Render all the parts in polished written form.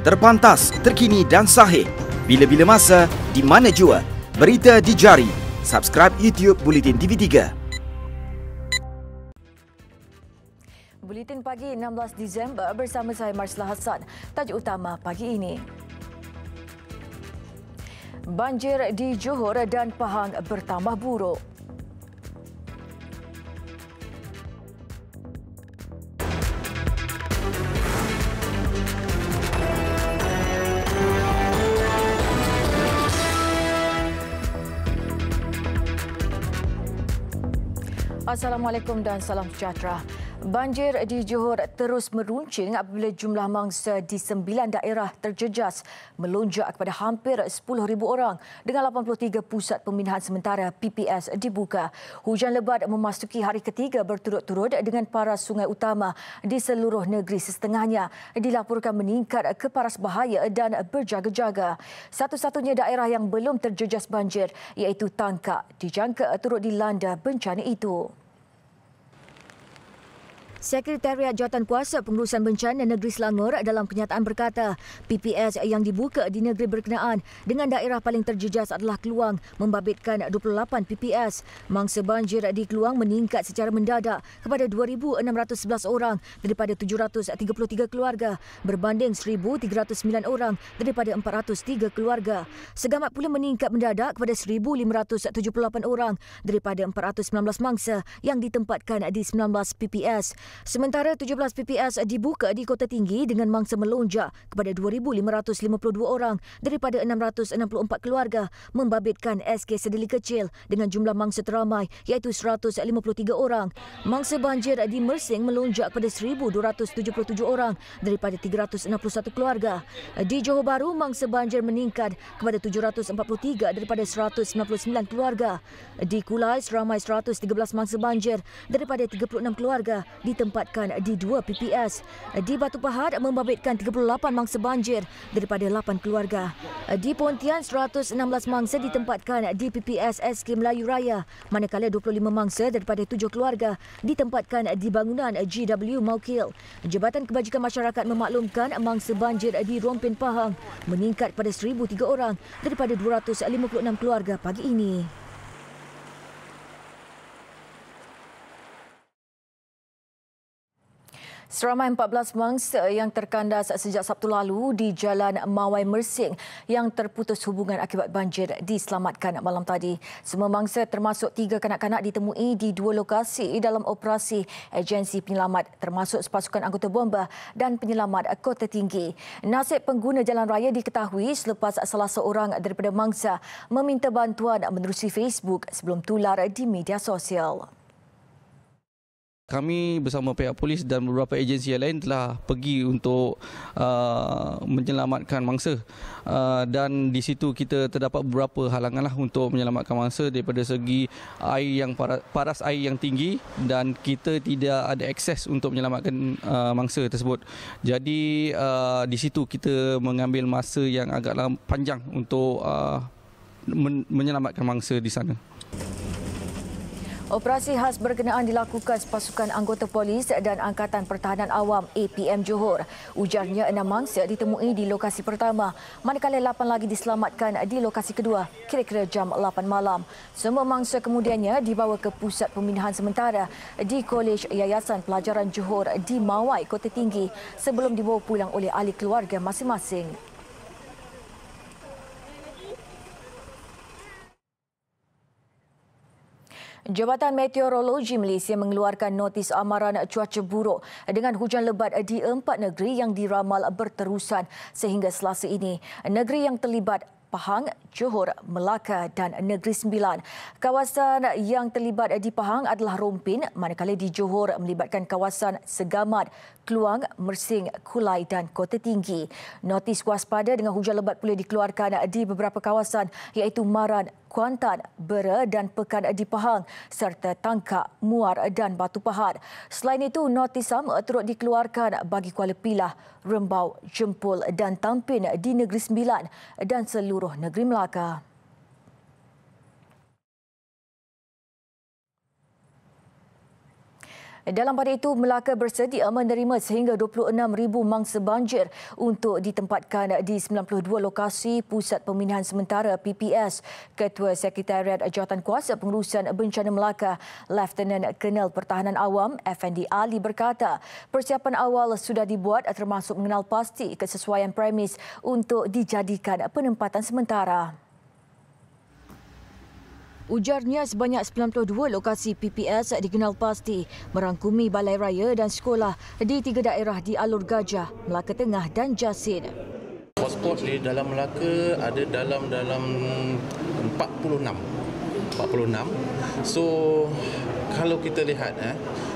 Terpantas, terkini dan sahih. Bila-bila masa, di mana jua. Berita di jari. Subscribe YouTube Buletin TV3. Buletin pagi 16 Disember bersama saya Marslah Hassan. Tajuk utama pagi ini. Banjir di Johor dan Pahang bertambah buruk. Assalamualaikum dan salam sejahtera. Banjir di Johor terus meruncing apabila jumlah mangsa di 9 daerah terjejas melonjak kepada hampir 10,000 orang dengan 83 pusat pembinaan sementara PPS dibuka. Hujan lebat memasuki hari ketiga berturut-turut dengan paras sungai utama di seluruh negeri setengahnya dilaporkan meningkat ke paras bahaya dan berjaga-jaga. Satu-satunya daerah yang belum terjejas banjir iaitu Tangkak dijangka turut dilanda bencana itu. Sekretariat Jawatankuasa Pengurusan Bencana Negeri Selangor dalam kenyataan berkata, PPS yang dibuka di negeri berkenaan dengan daerah paling terjejas adalah Keluang membabitkan 28 PPS. Mangsa banjir di Keluang meningkat secara mendadak kepada 2,611 orang daripada 733 keluarga berbanding 1,309 orang daripada 403 keluarga. Segamat pula meningkat mendadak kepada 1,578 orang daripada 419 mangsa yang ditempatkan di 19 PPS. Sementara 17 PPS dibuka di Kota Tinggi dengan mangsa melonjak kepada 2,552 orang daripada 664 keluarga membabitkan SK Sedeli Kecil dengan jumlah mangsa teramai iaitu 153 orang. Mangsa banjir di Mersing melonjak kepada 1,277 orang daripada 361 keluarga. Di Johor Bahru, mangsa banjir meningkat kepada 743 daripada 199 keluarga. Di Kulai, seramai 113 mangsa banjir daripada 36 keluarga ditempatkan di 2 PPS. Di Batu Pahat membabitkan 38 mangsa banjir daripada 8 keluarga. Di Pontian 116 mangsa ditempatkan di PPS SK Melayu Raya, manakala 25 mangsa daripada 7 keluarga ditempatkan di bangunan GW Maukil. Jabatan Kebajikan Masyarakat memaklumkan mangsa banjir di Rompin Pahang meningkat kepada 1,003 orang daripada 256 keluarga pagi ini. Seramai 14 mangsa yang terkandas sejak Sabtu lalu di Jalan Mawai Mersing yang terputus hubungan akibat banjir diselamatkan malam tadi. Semua mangsa termasuk 3 kanak-kanak ditemui di 2 lokasi dalam operasi agensi penyelamat termasuk sepasukan anggota bomba dan penyelamat Kota Tinggi. Nasib pengguna jalan raya diketahui selepas salah seorang daripada mangsa meminta bantuan menerusi Facebook sebelum tular di media sosial. Kami bersama pihak polis dan beberapa agensi yang lain telah pergi untuk menyelamatkan mangsa dan di situ kita terdapat beberapa halanganlah untuk menyelamatkan mangsa daripada segi air yang paras air yang tinggi dan kita tidak ada akses untuk menyelamatkan mangsa tersebut. Jadi di situ kita mengambil masa yang agak panjang untuk menyelamatkan mangsa di sana. Operasi khas berkenaan dilakukan sepasukan anggota polis dan Angkatan Pertahanan Awam APM Johor. Ujarnya 6 mangsa ditemui di lokasi pertama, manakala 8 lagi diselamatkan di lokasi kedua kira-kira jam 8 malam. Semua mangsa kemudiannya dibawa ke pusat pembinaan sementara di Kolej Yayasan Pelajaran Johor di Mawai, Kota Tinggi sebelum dibawa pulang oleh ahli keluarga masing-masing. Jabatan Meteorologi Malaysia mengeluarkan notis amaran cuaca buruk dengan hujan lebat di 4 negeri yang diramal berterusan sehingga Selasa ini. Negeri yang terlibat Pahang, Johor, Melaka dan Negeri Sembilan. Kawasan yang terlibat di Pahang adalah Rompin, manakala di Johor melibatkan kawasan Segamat, Keluang, Mersing, Kulai dan Kota Tinggi. Notis waspada dengan hujan lebat pula dikeluarkan di beberapa kawasan iaitu Maran, Kuantan, Bera dan Pekan di Pahang serta Tangkak, Muar dan Batu Pahat. Selain itu, notis sama turut dikeluarkan bagi Kuala Pilah, Rembau, Jempol dan Tampin di Negeri Sembilan dan seluruh negeri Melaka. Dalam pada itu, Melaka bersedia menerima sehingga 26,000 mangsa banjir untuk ditempatkan di 92 lokasi Pusat Pemindahan Sementara PPS. Ketua Sekretariat Jawatankuasa Pengurusan Bencana Melaka, Lieutenant Kolonel Pertahanan Awam Effendi Ali berkata, persiapan awal sudah dibuat termasuk mengenal pasti kesesuaian premis untuk dijadikan penempatan sementara. Ujarnya sebanyak 92 lokasi PPS dikenal pasti merangkumi balai raya dan sekolah di 3 daerah di Alur Gajah, Melaka Tengah dan Jasin. Pos-pos di dalam Melaka ada dalam 46. So kalau kita lihat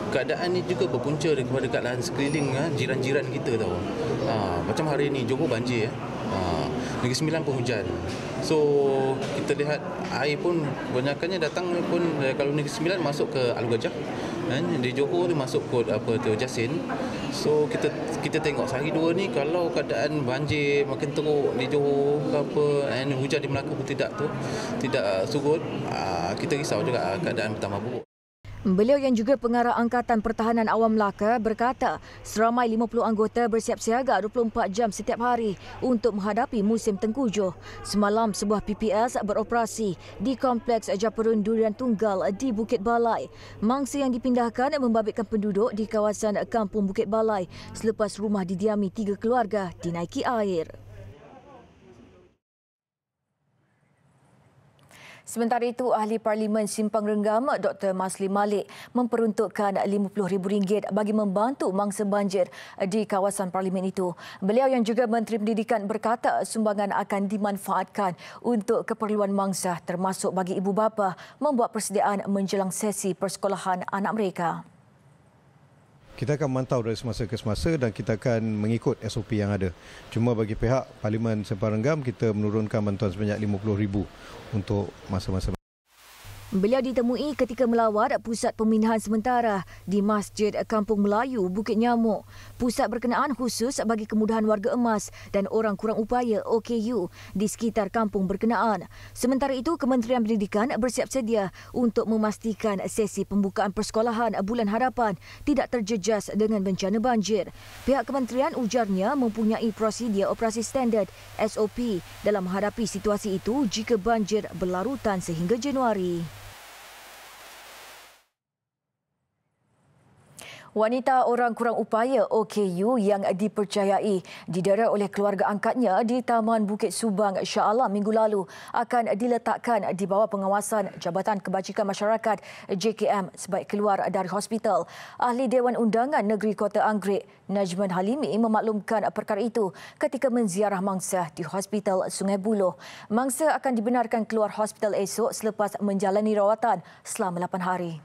keadaan ini juga berpunca daripada keadaan sekeliling jiran-jiran kita tahu. Macam hari ini Johor banjir Negeri Sembilan pun hujan. So kita lihat air pun banyaknya datang pun kalau Negeri Sembilan masuk ke Alur Gajah, di Johor dia masuk ke Jasin. So kita tengok sehari dua ni kalau keadaan banjir makin teruk di Johor ke apa, hujan di Melaka pun tidak surut, kita risau juga keadaan bertambah buruk. Beliau yang juga pengarah Angkatan Pertahanan Awam Melaka berkata seramai 50 anggota bersiap siaga 24 jam setiap hari untuk menghadapi musim tengkujuh. Semalam sebuah PPS beroperasi di Kompleks Japarun Durian Tunggal di Bukit Balai. Mangsa yang dipindahkan membabitkan penduduk di kawasan Kampung Bukit Balai selepas rumah didiami 3 keluarga dinaiki air. Sementara itu, Ahli Parlimen Simpang Renggam Dr. Masli Malik memperuntukkan RM50,000 bagi membantu mangsa banjir di kawasan parlimen itu. Beliau yang juga Menteri Pendidikan berkata sumbangan akan dimanfaatkan untuk keperluan mangsa termasuk bagi ibu bapa membuat persediaan menjelang sesi persekolahan anak mereka. Kita akan memantau dari semasa ke semasa dan kita akan mengikut SOP yang ada. Cuma bagi pihak Parlimen Simpang Renggam, kita menurunkan bantuan sebanyak RM50,000 untuk masa-masa. Beliau ditemui ketika melawat Pusat Pemindahan Sementara di Masjid Kampung Melayu, Bukit Nyamuk. Pusat berkenaan khusus bagi kemudahan warga emas dan orang kurang upaya OKU di sekitar kampung berkenaan. Sementara itu, Kementerian Pendidikan bersiap sedia untuk memastikan sesi pembukaan persekolahan bulan hadapan tidak terjejas dengan bencana banjir. Pihak kementerian ujarnya mempunyai prosedur operasi standard SOP dalam menghadapi situasi itu jika banjir berlarutan sehingga Januari. Wanita orang kurang upaya OKU yang dipercayai didera oleh keluarga angkatnya di Taman Bukit Subang Shah Alam minggu lalu akan diletakkan di bawah pengawasan Jabatan Kebajikan Masyarakat JKM sebaik keluar dari hospital. Ahli Dewan Undangan Negeri Kota Anggerik Najman Halimi memaklumkan perkara itu ketika menziarah mangsa di Hospital Sungai Buloh. Mangsa akan dibenarkan keluar hospital esok selepas menjalani rawatan selama 8 hari.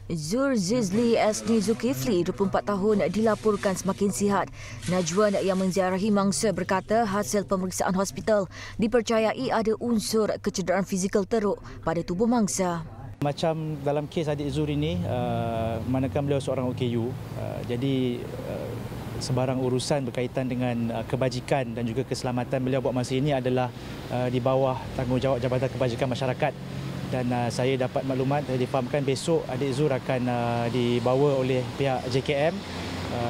Zur Zizli Asni Zulkifli, 24 tahun, dilaporkan semakin sihat. Najwan yang menziarahi mangsa berkata hasil pemeriksaan hospital dipercayai ada unsur kecederaan fizikal teruk pada tubuh mangsa. Macam dalam kes adik Zur ini, manakala beliau seorang OKU, jadi sebarang urusan berkaitan dengan kebajikan dan juga keselamatan beliau buat masa ini adalah di bawah tanggungjawab Jabatan Kebajikan Masyarakat. Dan saya dapat maklumat, saya difahamkan besok adik Zur akan dibawa oleh pihak JKM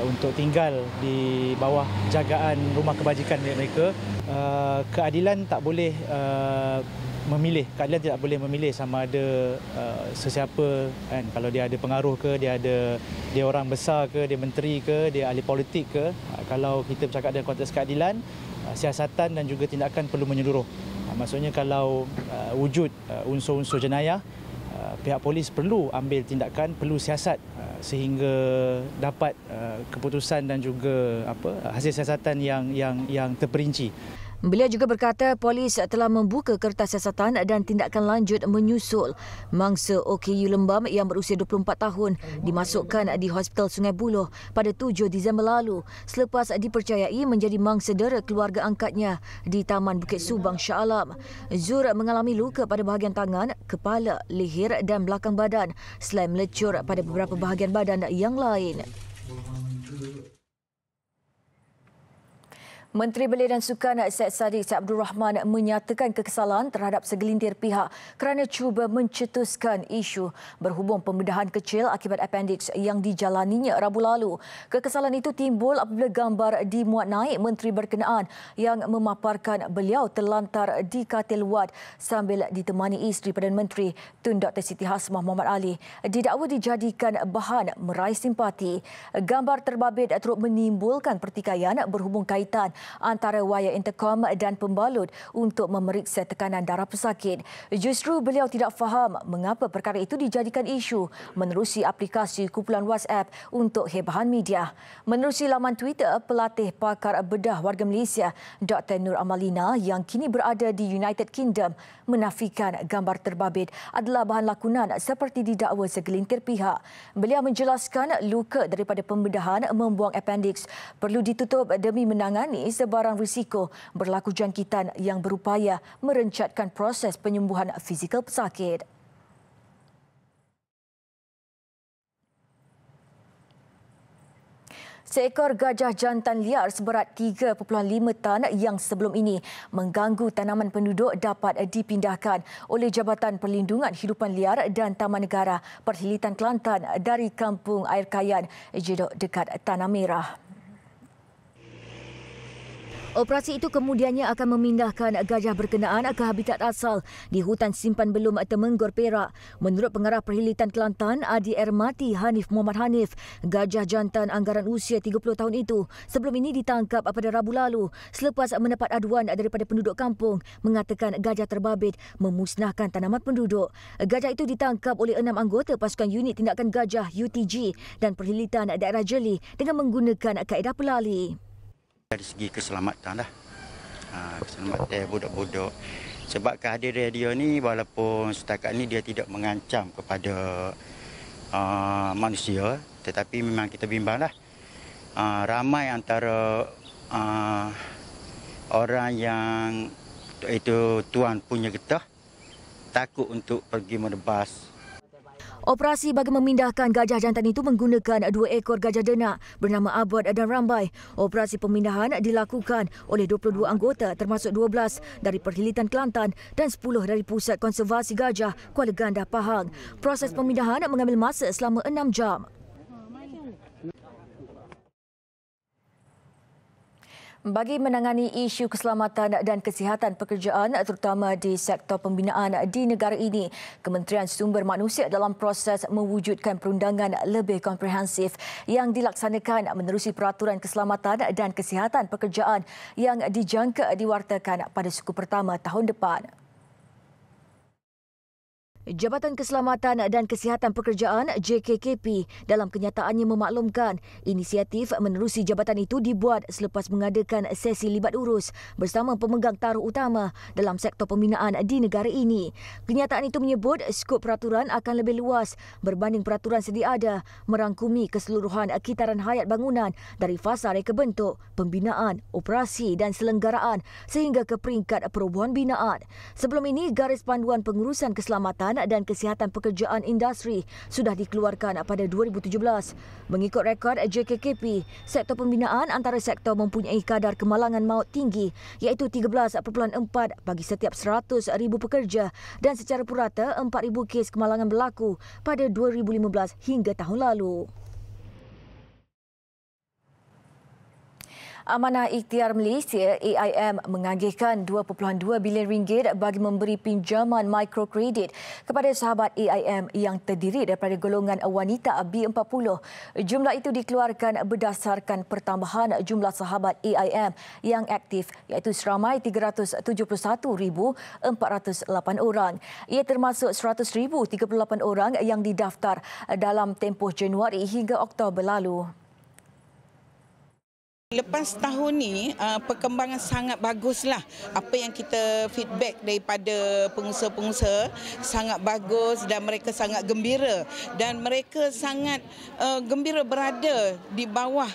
untuk tinggal di bawah jagaan rumah kebajikan mereka. Keadilan tak boleh memilih, keadilan tidak boleh memilih sama ada sesiapa kan, kalau dia ada pengaruh ke, dia orang besar ke, dia menteri ke, dia ahli politik ke. Kalau kita bercakap dalam konteks keadilan, siasatan dan juga tindakan perlu menyeluruh. Maksudnya kalau wujud unsur-unsur jenayah, pihak polis perlu ambil tindakan, perlu siasat sehingga dapat keputusan dan juga hasil siasatan yang terperinci. Beliau juga berkata polis telah membuka kertas siasatan dan tindakan lanjut menyusul. Mangsa OKU Lembam yang berusia 24 tahun dimasukkan di Hospital Sungai Buloh pada 7 Disember lalu selepas dipercayai menjadi mangsa dera keluarga angkatnya di Taman Bukit Subang Shah Alam. Zur mengalami luka pada bahagian tangan, kepala, leher dan belakang badan selain melecur pada beberapa bahagian badan yang lain. Menteri Belia dan Sukan Syed Saddiq Syed Abdul Rahman menyatakan kekesalan terhadap segelintir pihak kerana cuba mencetuskan isu berhubung pembedahan kecil akibat appendix yang dijalaninya Rabu lalu. Kekesalan itu timbul apabila gambar dimuat naik menteri berkenaan yang memaparkan beliau terlantar di katil wad sambil ditemani isteri Perdana Menteri Tun Dr. Siti Hasmah Muhammad Ali didakwa dijadikan bahan meraih simpati. Gambar terbabit turut menimbulkan pertikaian berhubung kaitan antara wayar intercom dan pembalut untuk memeriksa tekanan darah pesakit. Justru beliau tidak faham mengapa perkara itu dijadikan isu menerusi aplikasi kumpulan WhatsApp untuk hebahan media. Menerusi laman Twitter, pelatih pakar bedah warga Malaysia Dr. Nur Amalina yang kini berada di United Kingdom menafikan gambar terbabit adalah bahan lakonan seperti didakwa segelintir pihak. Beliau menjelaskan luka daripada pembedahan membuang appendix perlu ditutup demi menangani sebarang risiko berlaku jangkitan yang berupaya merencatkan proses penyembuhan fizikal pesakit. Seekor gajah jantan liar seberat 3.5 tan yang sebelum ini mengganggu tanaman penduduk dapat dipindahkan oleh Jabatan Perlindungan Hidupan Liar dan Taman Negara Perhilitan Kelantan dari Kampung Air Kayan Jedok dekat Tanah Merah. Operasi itu kemudiannya akan memindahkan gajah berkenaan ke habitat asal di Hutan Simpan Belum Temenggor Perak. Menurut Pengarah Perhilitan Kelantan, Adi Ermati Hanif Muhammad Hanif, gajah jantan anggaran usia 30 tahun itu sebelum ini ditangkap pada Rabu lalu selepas mendapat aduan daripada penduduk kampung mengatakan gajah terbabit memusnahkan tanaman penduduk. Gajah itu ditangkap oleh 6 anggota pasukan unit tindakan gajah UTG dan Perhilitan Daerah Jeli dengan menggunakan kaedah pelali. Dari segi keselamatan lah, keselamatan budak-budak. Sebab kehadiran dia ni walaupun setakat ni dia tidak mengancam kepada manusia, tetapi memang kita bimbang lah. Ramai antara orang yang itu tuan punya getah takut untuk pergi menebas. Operasi bagi memindahkan gajah jantan itu menggunakan 2 ekor gajah denak bernama Abad dan Rambai. Operasi pemindahan dilakukan oleh 22 anggota termasuk 12 dari Perhilitan Kelantan dan 10 dari Pusat Konservasi Gajah Kuala Gandah Pahang. Proses pemindahan mengambil masa selama 6 jam. Bagi menangani isu keselamatan dan kesihatan pekerjaan terutama di sektor pembinaan di negara ini, Kementerian Sumber Manusia dalam proses mewujudkan perundangan lebih komprehensif yang dilaksanakan menerusi peraturan keselamatan dan kesihatan pekerjaan yang dijangka diwartakan pada suku pertama tahun depan. Jabatan Keselamatan dan Kesihatan Pekerjaan JKKP dalam kenyataannya memaklumkan inisiatif menerusi jabatan itu dibuat selepas mengadakan sesi libat urus bersama pemegang taruh utama dalam sektor pembinaan di negara ini. Kenyataan itu menyebut skop peraturan akan lebih luas berbanding peraturan sedia ada, merangkumi keseluruhan kitaran hayat bangunan dari fasa reka bentuk, pembinaan, operasi dan selenggaraan sehingga ke peringkat perobohan binaan. Sebelum ini, garis panduan pengurusan keselamatan dan kesihatan pekerjaan industri sudah dikeluarkan pada 2017. Mengikut rekod JKKP, sektor pembinaan antara sektor mempunyai kadar kemalangan maut tinggi iaitu 13.4 bagi setiap 100,000 pekerja dan secara purata 4,000 kes kemalangan berlaku pada 2015 hingga tahun lalu. Amanah Ikhtiar Malaysia AIM mengagihkan RM2.2 bilion bagi memberi pinjaman mikrokredit kepada sahabat AIM yang terdiri daripada golongan wanita B40. Jumlah itu dikeluarkan berdasarkan pertambahan jumlah sahabat AIM yang aktif iaitu seramai 371,408 orang. Ia termasuk 100,038 orang yang didaftar dalam tempoh Januari hingga Oktober lalu. Lepas tahun ni, perkembangan sangat baguslah. Apa yang kita feedback daripada pengusaha-pengusaha sangat bagus dan mereka sangat gembira. Dan mereka sangat gembira berada di bawah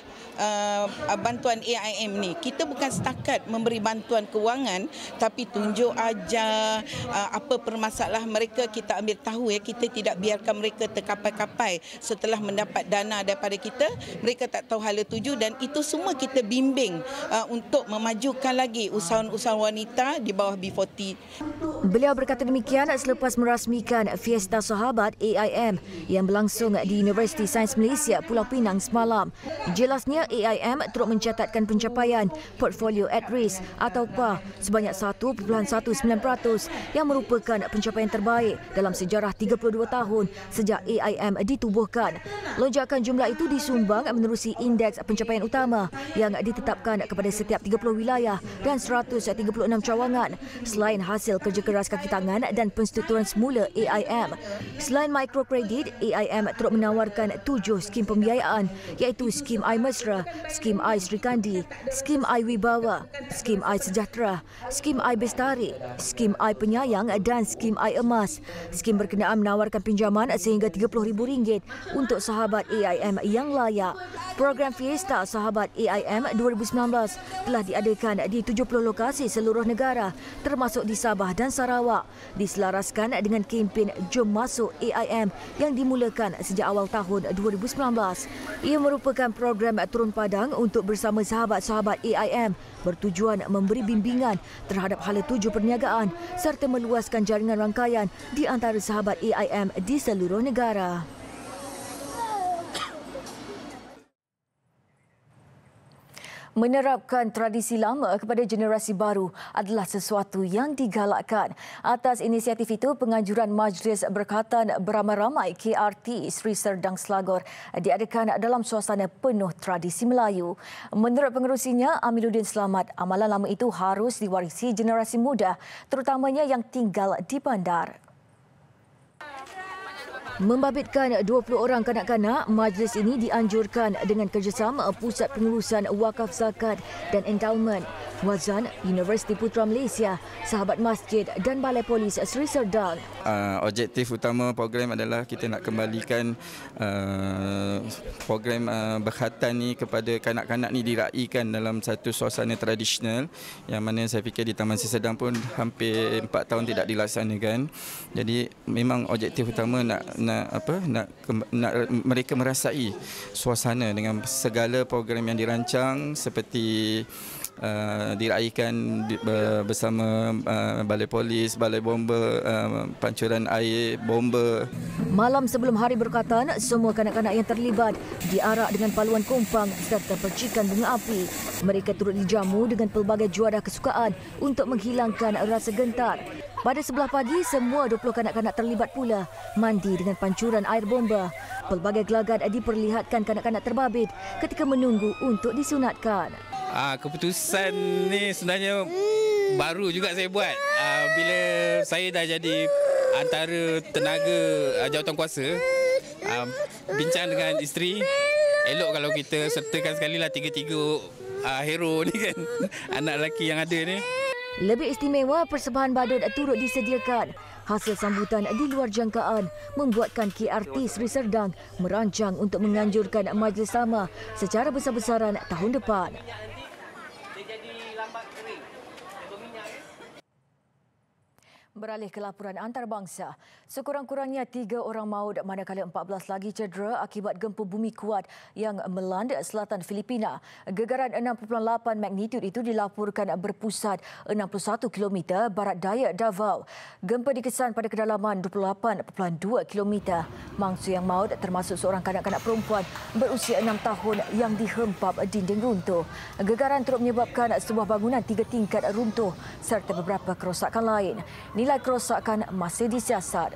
bantuan AIM ni. Kita bukan setakat memberi bantuan kewangan, tapi tunjuk ajar apa permasalahan mereka, kita ambil tahu ya, kita tidak biarkan mereka terkapai-kapai setelah mendapat dana daripada kita. Mereka tak tahu hala tuju dan itu semua kita kita bimbing untuk memajukan lagi usahawan-usahawan wanita di bawah B40. Beliau berkata demikian selepas merasmikan Fiesta Sahabat AIM yang berlangsung di Universiti Sains Malaysia Pulau Pinang semalam. Jelasnya AIM turut mencatatkan pencapaian portfolio at risk atau PAR sebanyak 1.19% yang merupakan pencapaian terbaik dalam sejarah 32 tahun sejak AIM ditubuhkan. Lonjakan jumlah itu disumbang menerusi indeks pencapaian utama yang ditetapkan kepada setiap 30 wilayah dan 136 cawangan selain hasil kerja keras kaki tangan dan penstrukturan semula AIM. Selain mikrokredit, AIM turut menawarkan 7 skim pembiayaan iaitu Skim I Mesra, Skim I Sri Kandi, Skim I Wibawa, Skim I Sejahtera, Skim I Bestari, Skim I Penyayang dan Skim I Emas. Skim berkenaan menawarkan pinjaman sehingga RM30,000 untuk sahabat AIM yang layak. Program Fiesta Sahabat AIM 2019 telah diadakan di 70 lokasi seluruh negara termasuk di Sabah dan Sarawak, diselaraskan dengan kempen Jom Masuk AIM yang dimulakan sejak awal tahun 2019. Ia merupakan program turun padang untuk bersama sahabat-sahabat AIM bertujuan memberi bimbingan terhadap hala tuju perniagaan serta meluaskan jaringan rangkaian di antara sahabat AIM di seluruh negara. Menerapkan tradisi lama kepada generasi baru adalah sesuatu yang digalakkan. Atas inisiatif itu, penganjuran Majlis Berkatan Beramai-Ramai KRT Sri Serdang Selangor diadakan dalam suasana penuh tradisi Melayu. Menurut pengerusinya, Amiluddin Slamat, amalan lama itu harus diwarisi generasi muda, terutamanya yang tinggal di bandar. Membabitkan 20 orang kanak-kanak, majlis ini dianjurkan dengan kerjasama Pusat Pengurusan Wakaf Zakat dan Endowment, Wazan, Universiti Putra Malaysia, Sahabat Masjid dan Balai Polis Sri Serdang. Objektif utama program adalah kita nak kembalikan program berkhatan ni kepada kanak-kanak ni diraikan dalam satu suasana tradisional yang mana saya fikir di Taman Sri Serdang pun hampir 4 tahun tidak dilaksanakan. Jadi memang objektif utama nak mereka merasai suasana dengan segala program yang dirancang seperti diraikan bersama Balai Polis, Balai Bomba, pancuran air, bomba. Malam sebelum hari berkatan, semua kanak-kanak yang terlibat diarak dengan paluan kompang serta percikan bunga api. Mereka turut dijamu dengan pelbagai juara kesukaan untuk menghilangkan rasa gentar. Pada sebelah pagi, semua 20 kanak-kanak terlibat pula mandi dengan pancuran air bomba. Pelbagai gelagat diperlihatkan kanak-kanak terbabit ketika menunggu untuk disunatkan. Keputusan ni sebenarnya baru juga saya buat. Bila saya dah jadi antara tenaga jawatankuasa, bincang dengan isteri, elok kalau kita sertakan sekali lah 3 hero ni kan, anak lelaki yang ada ni. Lebih istimewa, persembahan badut turut disediakan. Hasil sambutan di luar jangkaan membuatkan KRT Sri Serdang merancang untuk menganjurkan majlis sama secara besar-besaran tahun depan. Beralih ke laporan antarabangsa, sekurang-kurangnya 3 orang maut manakala 14 lagi cedera akibat gempa bumi kuat yang melanda selatan Filipina. Gegaran 6.8 magnitud itu dilaporkan berpusat 61 km barat daya Davao. Gempa dikesan pada kedalaman 28.2 km. Mangsa yang maut termasuk seorang kanak-kanak perempuan berusia 6 tahun yang dihempap dinding runtuh. Gegaran turut menyebabkan sebuah bangunan 3 tingkat runtuh serta beberapa kerosakan lain. Nilai kerosakan masih disiasat.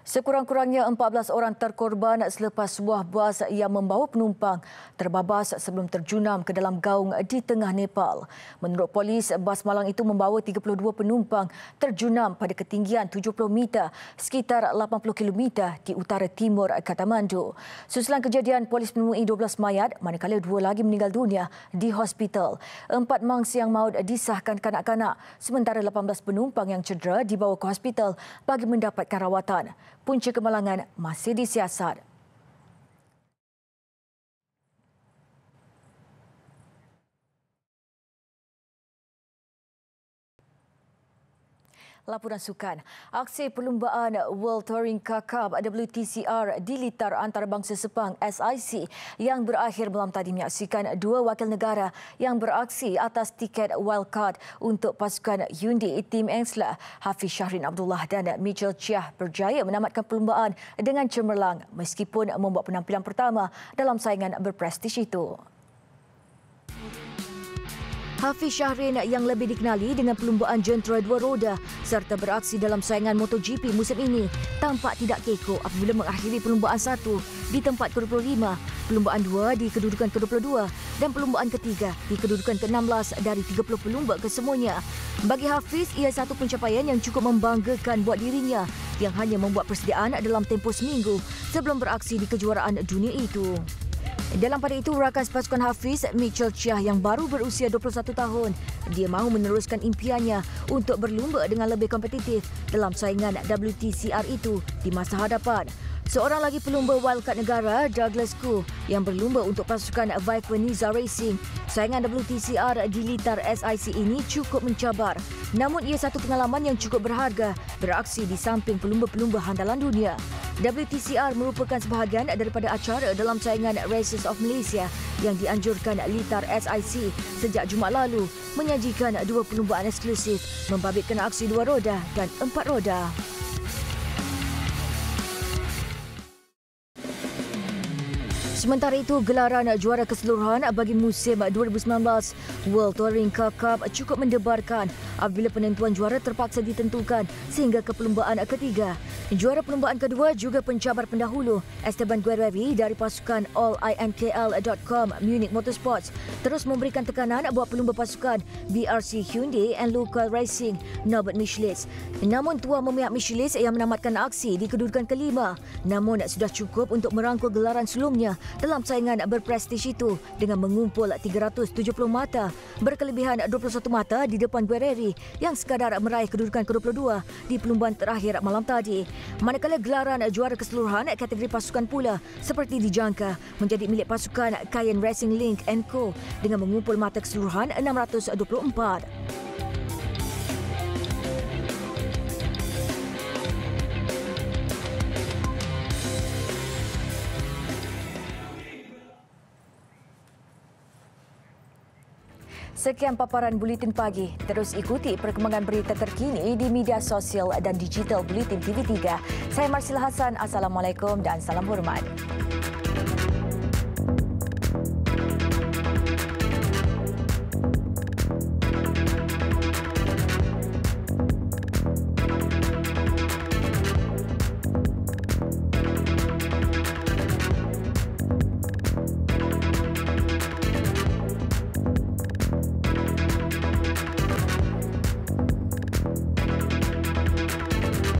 Sekurang-kurangnya 14 orang terkorban selepas sebuah bas yang membawa penumpang terbabas sebelum terjunam ke dalam gaung di tengah Nepal. Menurut polis, bas malang itu membawa 32 penumpang terjunam pada ketinggian 70 meter sekitar 80 km di utara timur Kathmandu. Susulan kejadian, polis menemui 12 mayat manakala 2 lagi meninggal dunia di hospital. 4 mangsa yang maut disahkan kanak-kanak sementara 18 penumpang yang cedera dibawa ke hospital bagi mendapatkan rawatan. Punca kemalangan masih disiasat. Laporan sukan. Aksi perlumbaan World Touring Car Cup WTCR di litar antarabangsa Sepang SIC yang berakhir malam tadi menyaksikan dua wakil negara yang beraksi atas tiket wildcard untuk pasukan Hyundai Team Engsler. Hafiz Shahrin Abdullah dan Mitchell Chiah berjaya menamatkan perlumbaan dengan cemerlang meskipun membuat penampilan pertama dalam saingan berprestij itu. Hafiz Shahrin yang lebih dikenali dengan perlumbaan jentera dua roda serta beraksi dalam saingan MotoGP musim ini tampak tidak kekok apabila mengakhiri perlumbaan 1 di tempat ke-25, perlumbaan 2 di kedudukan ke-22 dan perlumbaan ketiga di kedudukan ke-16 dari 30 pelumba kesemuanya. Bagi Hafiz, ia satu pencapaian yang cukup membanggakan buat dirinya yang hanya membuat persediaan dalam tempoh seminggu sebelum beraksi di kejuaraan dunia itu. Dalam pada itu, rakan pasukan Hafiz, Mitchell Chiah yang baru berusia 21 tahun, dia mahu meneruskan impiannya untuk berlumba dengan lebih kompetitif dalam saingan WTCR itu di masa hadapan. Seorang lagi pelumba wildcard negara, Douglas Koo, yang berlumba untuk pasukan Viper Niza Racing. Saingan WTCR di litar SIC ini cukup mencabar. Namun ia satu pengalaman yang cukup berharga beraksi di samping pelumba-pelumba handalan dunia. WTCR merupakan sebahagian daripada acara dalam saingan Races of Malaysia yang dianjurkan litar SIC sejak Jumaat lalu, menyajikan dua perlumbaan eksklusif membabitkan aksi dua roda dan empat roda. Sementara itu, gelaran juara keseluruhan bagi musim 2019 World Touring Car Cup cukup mendebarkan apabila penentuan juara terpaksa ditentukan sehingga ke perlumbaan ketiga. Juara perlumbaan kedua juga pencabar pendahulu Esteban Guerrero dari pasukan allinkl.com Munich Motorsports terus memberikan tekanan buat pelumba pasukan BRC Hyundai and Local Racing Norbert Michelis. Namun tuan memihak Michelis yang menamatkan aksi di kedudukan kelima, namun sudah cukup untuk merangkul gelaran sebelumnya dalam saingan berprestij itu dengan mengumpul 370 mata, berkelebihan 21 mata di depan Guerrero yang sekadar meraih kedudukan ke-22 di perlumbaan terakhir malam tadi. Manakala gelaran juara keseluruhan kategori pasukan pula seperti dijangka menjadi milik pasukan Cayenne Racing Link & Co dengan mengumpul mata keseluruhan 624. Sekian paparan Buletin Pagi. Terus ikuti perkembangan berita terkini di media sosial dan digital Buletin TV3. Saya Marsila Hasan. Assalamualaikum dan salam hormat.